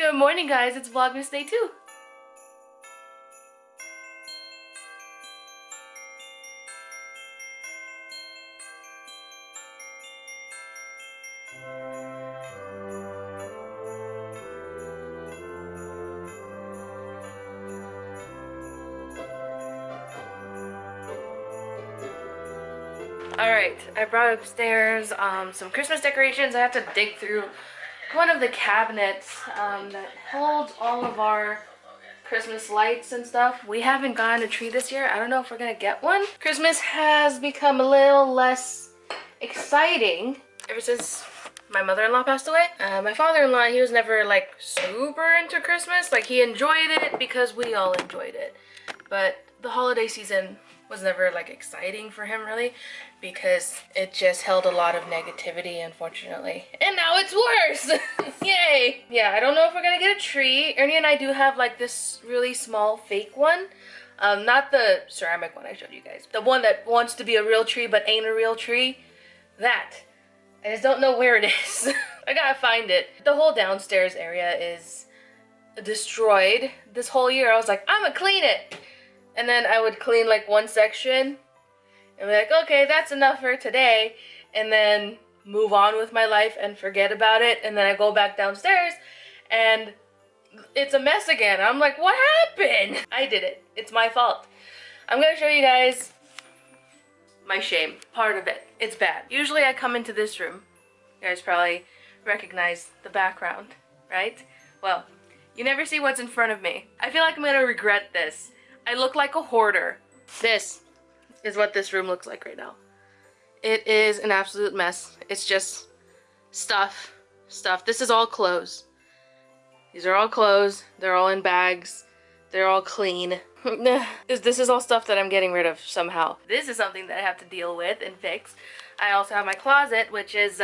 Good morning, guys. It's Vlogmas Day 2. Alright, I brought upstairs some Christmas decorations. I have to dig through one of the cabinets that holds all of our Christmas lights and stuff. We haven't gotten a tree this year. I don't know if we're gonna get one. Christmas has become a little less exciting ever since my mother-in-law passed away. My father-in-law, he was never like super into Christmas. Like, he enjoyed it because we all enjoyed it. But the holiday season was never like exciting for him really, because it just held a lot of negativity, unfortunately. And now it's worse. Yay. Yeah, I don't know if we're gonna get a tree. Ernie and I do have like this really small fake one. Not the ceramic one I showed you guys. The one that wants to be a real tree but ain't a real tree. That. I just don't know where it is. I gotta find it. The whole downstairs area is destroyed. This whole year I was like, I'm gonna clean it. And then I would clean like one section and be like, okay, that's enough for today. And then move on with my life and forget about it. And then I go back downstairs and it's a mess again. I'm like, what happened? I did it. It's my fault. I'm gonna show you guys my shame. Part of it. It's bad. Usually I come into this room. You guys probably recognize the background, right? Well, you never see what's in front of me. I feel like I'm gonna regret this. I look like a hoarder. This is what this room looks like right now. It is an absolute mess. It's just stuff. This is all clothes. These are all clothes. They're all in bags. They're all clean. This is all stuff that I'm getting rid of somehow. This is something that I have to deal with and fix. I also have my closet, which is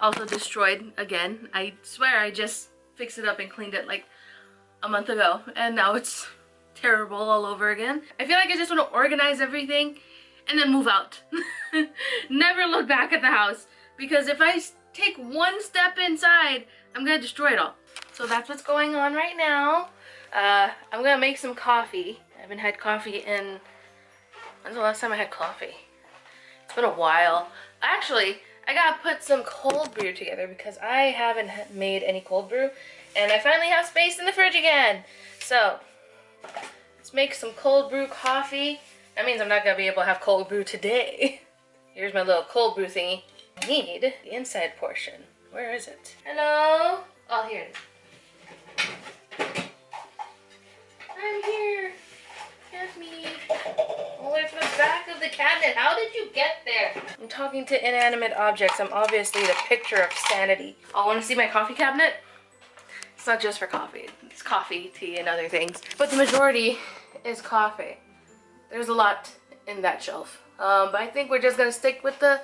also destroyed again. I swear I just fixed it up and cleaned it like a month ago, and now it's terrible all over again. I feel like I just want to organize everything and then move out. Never look back at the house, because if I take one step inside, I'm gonna destroy it all. So that's what's going on right now. I'm gonna make some coffee. I haven't had coffee in... When's the last time I had coffee? It's been a while. Actually, I gotta put some cold brew together because I haven't made any cold brew, and I finally have space in the fridge again. So let's make some cold brew coffee. That means I'm not gonna be able to have cold brew today. Here's my little cold brew thingy. I need the inside portion. Where is it? Hello? Oh, here it is. I'm here. Get me. All the way to the back of the cabinet. How did you get there? I'm talking to inanimate objects. I'm obviously the picture of sanity. Oh, want to see my coffee cabinet? It's not just for coffee. It's coffee, tea, and other things. But the majority is coffee. There's a lot in that shelf. But I think we're just gonna stick with the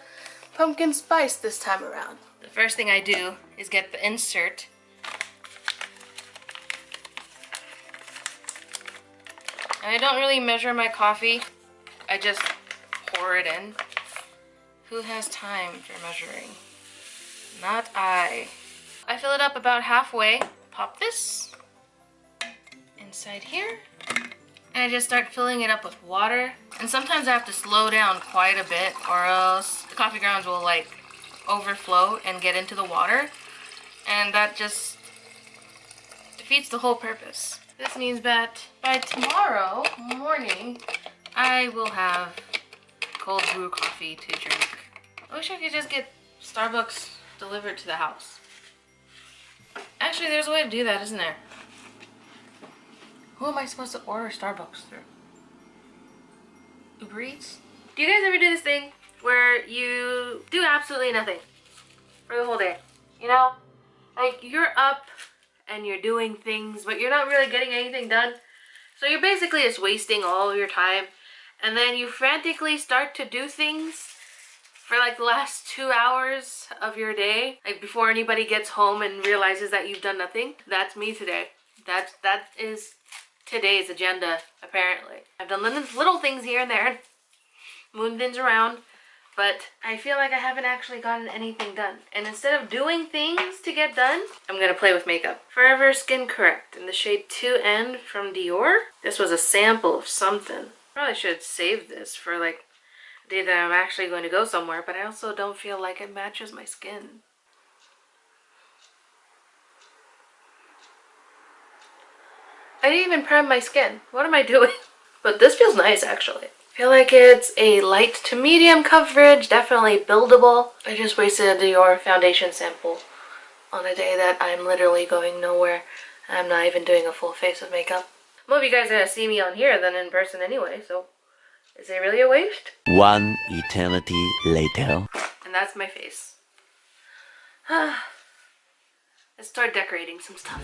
pumpkin spice this time around. The first thing I do is get the insert. And I don't really measure my coffee. I just pour it in. Who has time for measuring? Not I. I fill it up about halfway. Pop this inside here, and I just start filling it up with water. And sometimes I have to slow down quite a bit, or else the coffee grounds will like overflow and get into the water, and that just defeats the whole purpose. This means that by tomorrow morning I will have cold brew coffee to drink. I wish I could just get Starbucks delivered to the house. Actually, there's a way to do that, isn't there? Who am I supposed to order Starbucks through? Uber Eats? Do you guys ever do this thing where you do absolutely nothing for the whole day? You know? Like, you're up and you're doing things, but you're not really getting anything done. So you're basically just wasting all of your time. And then you frantically start to do things for like the last 2 hours of your day, like before anybody gets home and realizes that you've done nothing. That's me today. That is today's agenda, apparently. I've done little things here and there, moved things around, But I feel like I haven't actually gotten anything done. And instead of doing things to get done, I'm gonna play with makeup. Forever Skin Correct in the shade 2N from Dior. This was a sample of something. Probably should save this for like a day that I'm actually going to go somewhere, but I also don't feel like it matches my skin. I didn't even prime my skin. What am I doing? But this feels nice actually. I feel like it's a light to medium coverage, definitely buildable. I just wasted a Dior foundation sample on a day that I'm literally going nowhere. I'm not even doing a full face of makeup. Well, you guys are gonna see me on here than in person anyway, so is it really a waste? One eternity later. And that's my face. Let's start decorating some stuff.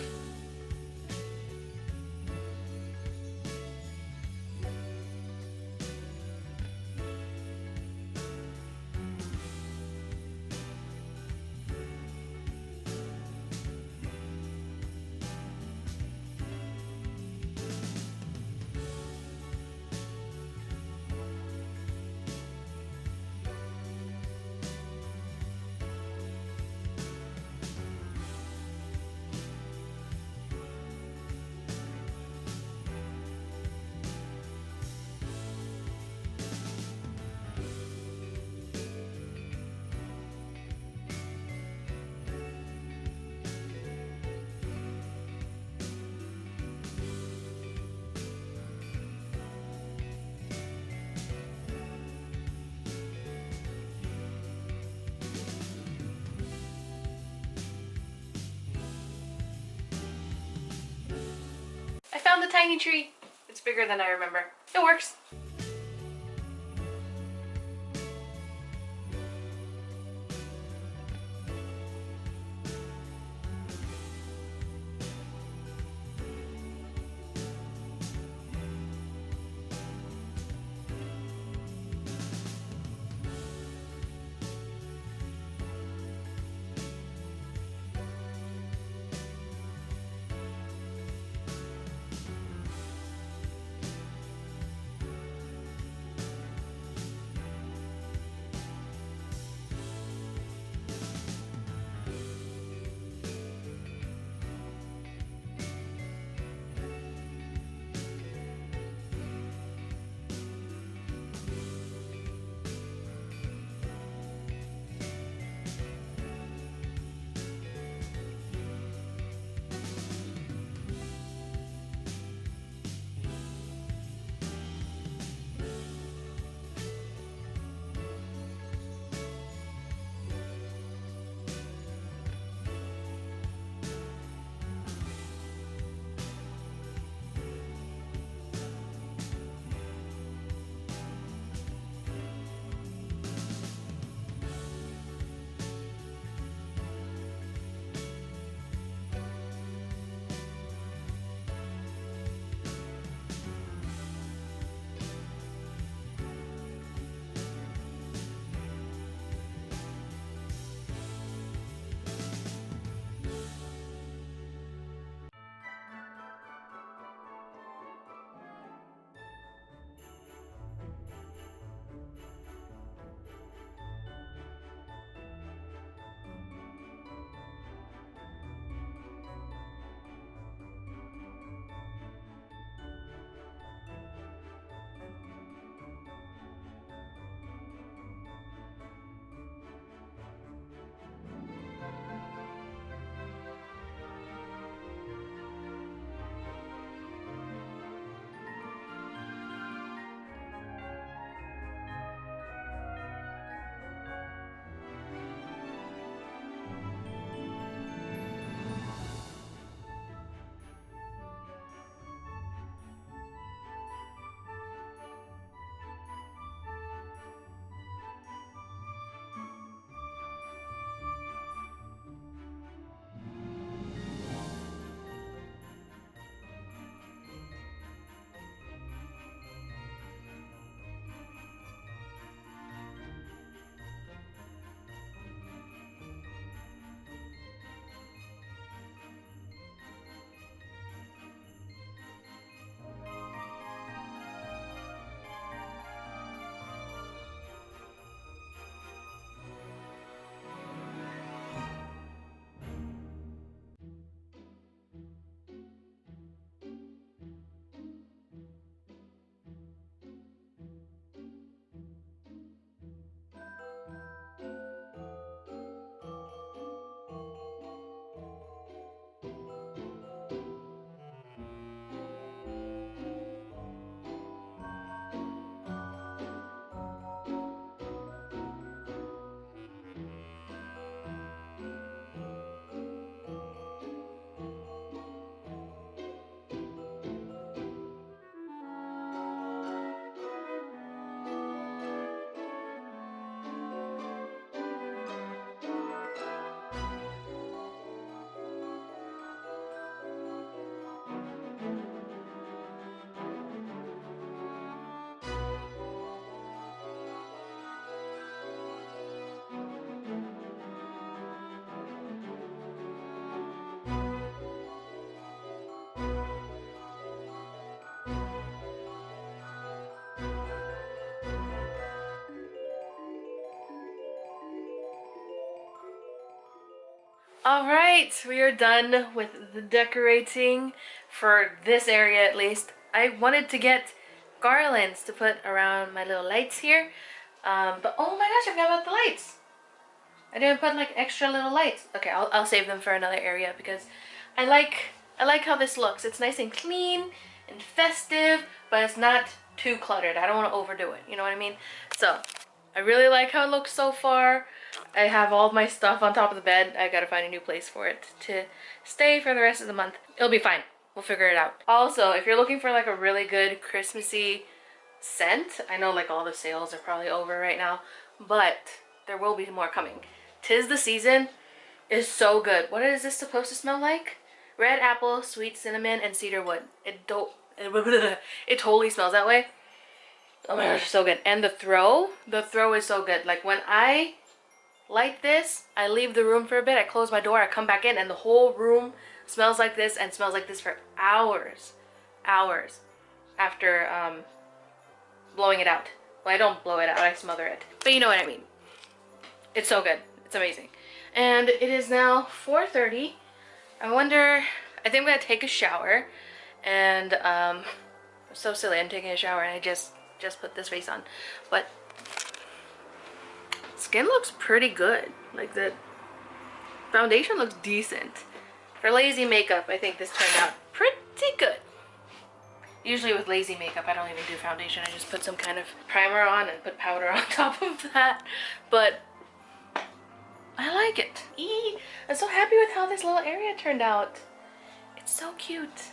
I found the tiny tree. It's bigger than I remember. It works. All right, we are done with the decorating for this area at least. I wanted to get garlands to put around my little lights here, but oh my gosh, I forgot about the lights. I didn't put like extra little lights. Okay, I'll save them for another area because I like how this looks. It's nice and clean and festive, but it's not too cluttered. I don't want to overdo it, you know what I mean? So I really like how it looks so far. I have all of my stuff on top of the bed. I gotta find a new place for it to stay for the rest of the month. It'll be fine. We'll figure it out. Also, if you're looking for like a really good Christmassy scent, I know like all the sales are probably over right now, but there will be more coming. 'Tis the Season is so good. What is this supposed to smell like? Red apple, sweet cinnamon, and cedar wood. It totally smells that way. Oh my gosh, it's so good. And the throw is so good. Like when I light this, I leave the room for a bit, I close my door, I come back in, and the whole room smells like this and smells like this for hours after blowing it out. Well, I don't blow it out, I smother it, but you know what I mean. It's so good. It's amazing. And it is now 4:30. I think I'm gonna take a shower, and I'm so silly, I'm taking a shower and I just put this face on, but skin looks pretty good. Like the foundation looks decent. For lazy makeup, I think this turned out pretty good. Usually with lazy makeup, I don't even do foundation. I just put some kind of primer on and put powder on top of that. But I like it. I'm so happy with how this little area turned out. It's so cute.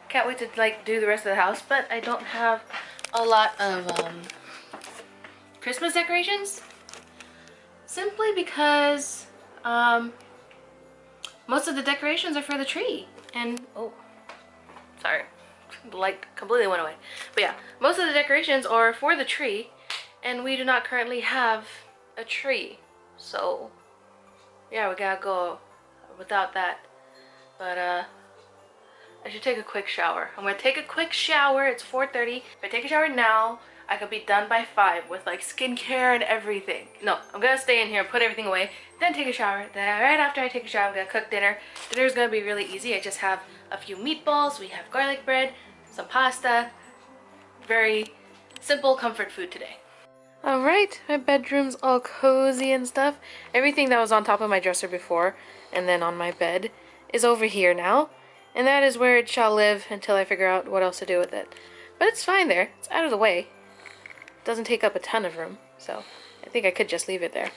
Can't wait to like do the rest of the house, but I don't have a lot of Christmas decorations. Simply because most of the decorations are for the tree. And, oh, sorry, the light completely went away. But yeah, most of the decorations are for the tree, and we do not currently have a tree. So, yeah, we gotta go without that. But, I should take a quick shower. I'm gonna take a quick shower. It's 4:30. If I take a shower now, I could be done by 5 with like skincare and everything. No, I'm gonna stay in here, put everything away, then take a shower. Then right after I take a shower, I'm gonna cook dinner. Dinner's gonna be really easy. I just have a few meatballs, we have garlic bread, some pasta. Very simple comfort food today. Alright, my bedroom's all cozy and stuff. Everything that was on top of my dresser before and then on my bed is over here now. And that is where it shall live until I figure out what else to do with it. But it's fine there. It's out of the way. Doesn't take up a ton of room, so I think I could just leave it there.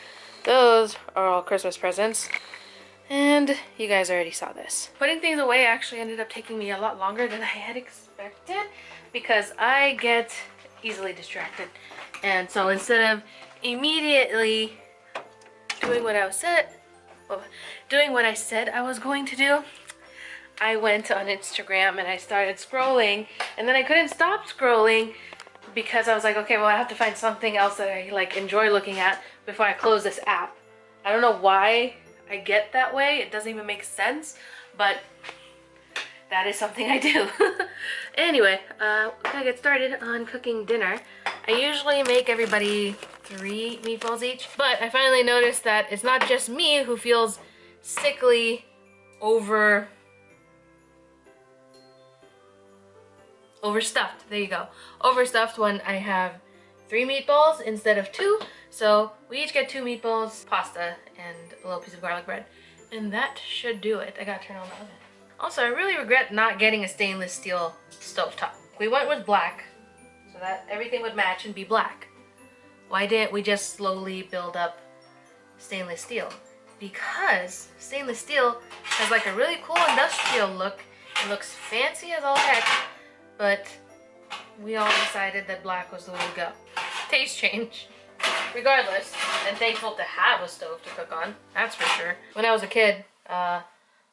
Those are all Christmas presents, and you guys already saw this. Putting things away actually ended up taking me a lot longer than I had expected because I get easily distracted, and so instead of immediately doing what I said I was going to do, I went on Instagram and I started scrolling, and then I couldn't stop scrolling because I was like, okay, well, I have to find something else that I like enjoy looking at before I close this app. I don't know why I get that way. It doesn't even make sense, but that is something I do. Anyway, we're gonna get started on cooking dinner. I usually make everybody 3 meatballs each, but I finally noticed that it's not just me who feels sickly overstuffed. There you go. Overstuffed when I have 3 meatballs instead of 2. So we each get 2 meatballs, pasta, and a little piece of garlic bread. And that should do it. I gotta turn on the oven. Also, I really regret not getting a stainless steel stovetop. We went with black so that everything would match and be black. Why didn't we just slowly build up stainless steel? Because stainless steel has like a really cool industrial look. It looks fancy as all heck. But we all decided that black was the way to go. Taste change. Regardless, I'm thankful to have a stove to cook on, that's for sure. When I was a kid, my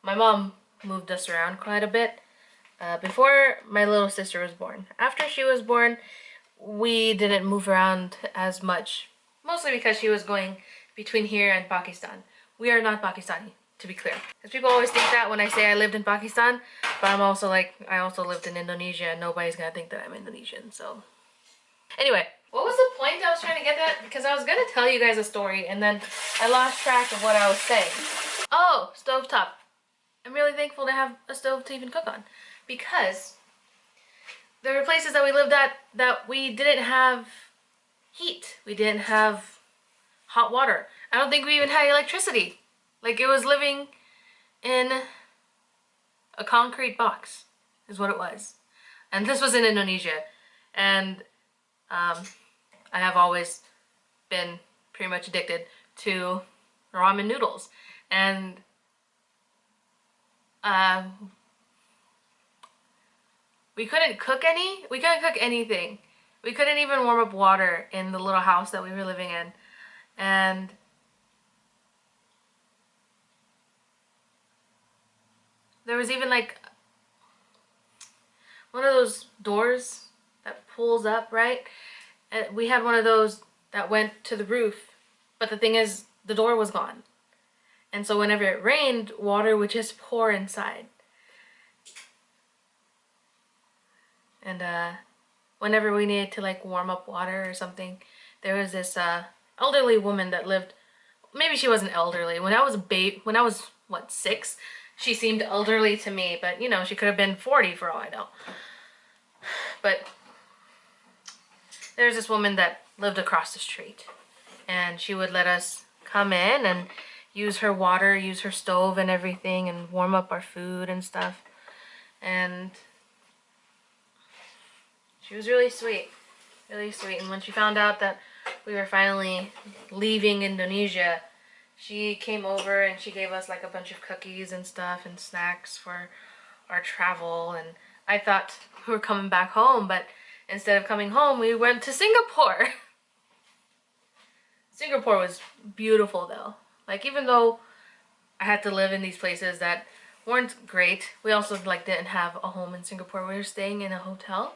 mom moved us around quite a bit before my little sister was born. After she was born, we didn't move around as much, mostly because she was going between here and Pakistan. We are not Pakistani, to be clear. Because people always think that when I say I lived in Pakistan, but I'm also like, I also lived in Indonesia, and nobody's gonna think that I'm Indonesian, so. Anyway, what was the point I was trying to get at? Because I was gonna tell you guys a story, and then I lost track of what I was saying. Oh, stovetop. I'm really thankful to have a stove to even cook on, because there were places that we lived at that we didn't have heat. We didn't have hot water. I don't think we even had electricity. Like, it was living in a concrete box is what it was. And this was in Indonesia. And I have always been pretty much addicted to ramen noodles. And we couldn't cook anything. We couldn't even warm up water in the little house that we were living in. And there was even like one of those doors that pulls up, right? And we had one of those that went to the roof, but the thing is, the door was gone. And so whenever it rained, water would just pour inside. And whenever we needed to like warm up water or something, there was this elderly woman that lived. Maybe she wasn't elderly. When I was what, 6, she seemed elderly to me, but you know, she could have been 40 for all I know. But there's this woman that lived across the street, and she would let us come in and use her water, use her stove and everything, and warm up our food and stuff. And she was really sweet, really sweet. And when she found out that we were finally leaving Indonesia, she came over and she gave us like a bunch of cookies and stuff and snacks for our travel. And I thought we were coming back home, but instead of coming home, we went to Singapore. Singapore was beautiful though. Like, even though I had to live in these places that weren't great, we also like didn't have a home in Singapore. We were staying in a hotel.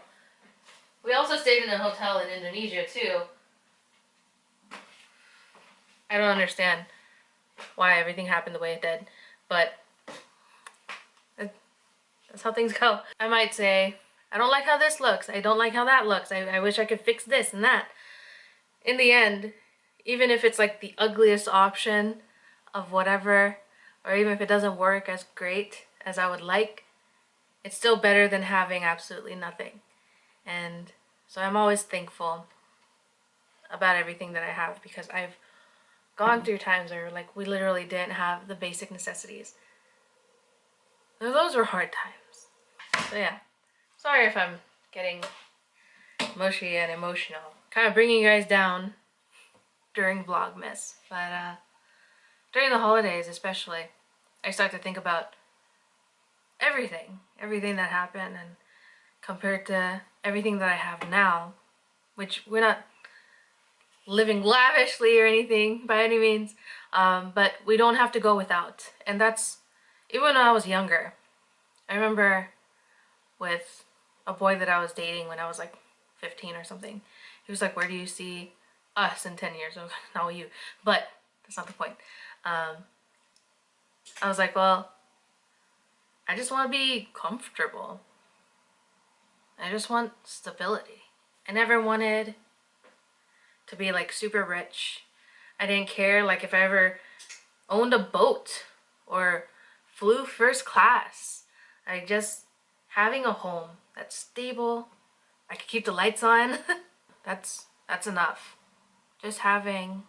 We also stayed in a hotel in Indonesia too. I don't understand why everything happened the way it did, but that's how things go. I might say, I don't like how this looks. I don't like how that looks. I wish I could fix this and that. In the end, even if it's like the ugliest option of whatever, or even if it doesn't work as great as I would like, it's still better than having absolutely nothing. And so I'm always thankful about everything that I have, because I've gone through times where like we literally didn't have the basic necessities. And those were hard times. So yeah, sorry if I'm getting mushy and emotional. Kind of bringing you guys down during Vlogmas, but during the holidays especially, I start to think about everything that happened, and compared to everything that I have now, which we're not living lavishly or anything by any means, but we don't have to go without. And that's, even when I was younger, I remember with a boy that I was dating when I was like 15 or something, he was like, where do you see us in 10 years? I was like, not you, but that's not the point. I was like, well, I just want to be comfortable. I just want stability. I never wanted to be like super rich. I didn't care like if I ever owned a boat or flew first class. I just, having a home that's stable, I could keep the lights on. that's enough. Just having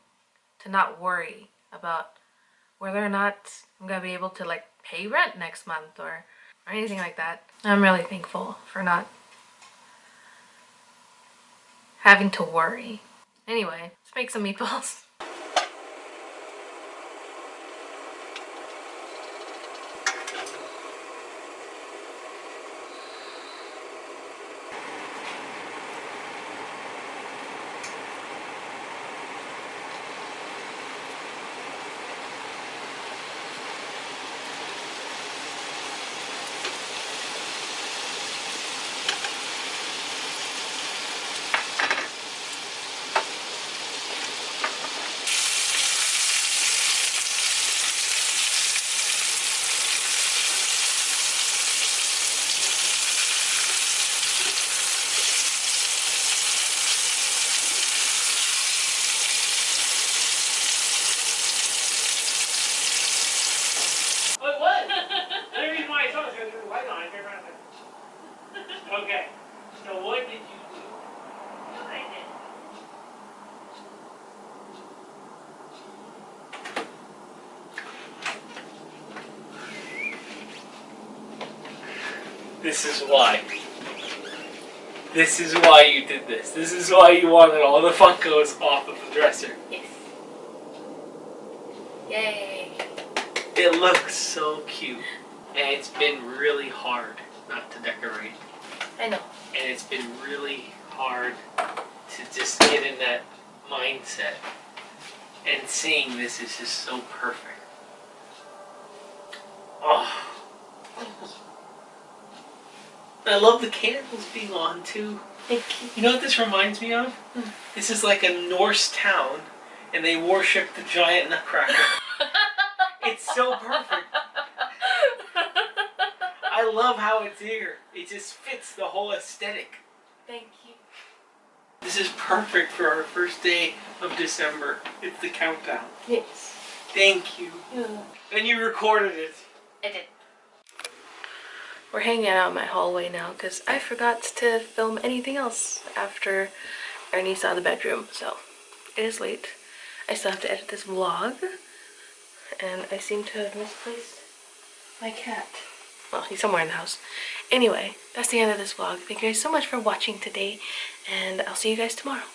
to not worry about whether or not I'm gonna be able to like pay rent next month or anything like that. I'm really thankful for not having to worry. Anyway, let's make some meatballs. Okay, so what did you do? This is why. This is why you did this. This is why you wanted all the Funkos off of the dresser. Yes. Yay. It looks so cute. And it's been really hard not to decorate. I know. And it's been really hard to just get in that mindset. And seeing this is just so perfect. Oh. I love the candles being on too. Thank you. You know what this reminds me of? This is like a Norse town and they worship the giant nutcracker. It's so perfect. I love how it's here. It just fits the whole aesthetic. Thank you. This is perfect for our first day of December. It's the countdown. Yes. Thank you. Yeah. And you recorded it. I did. We're hanging out in my hallway now because I forgot to film anything else after Ernie saw the bedroom. So it is late. I still have to edit this vlog. And I seem to have misplaced my cat. Well, he's somewhere in the house. Anyway, that's the end of this vlog. Thank you guys so much for watching today. And I'll see you guys tomorrow.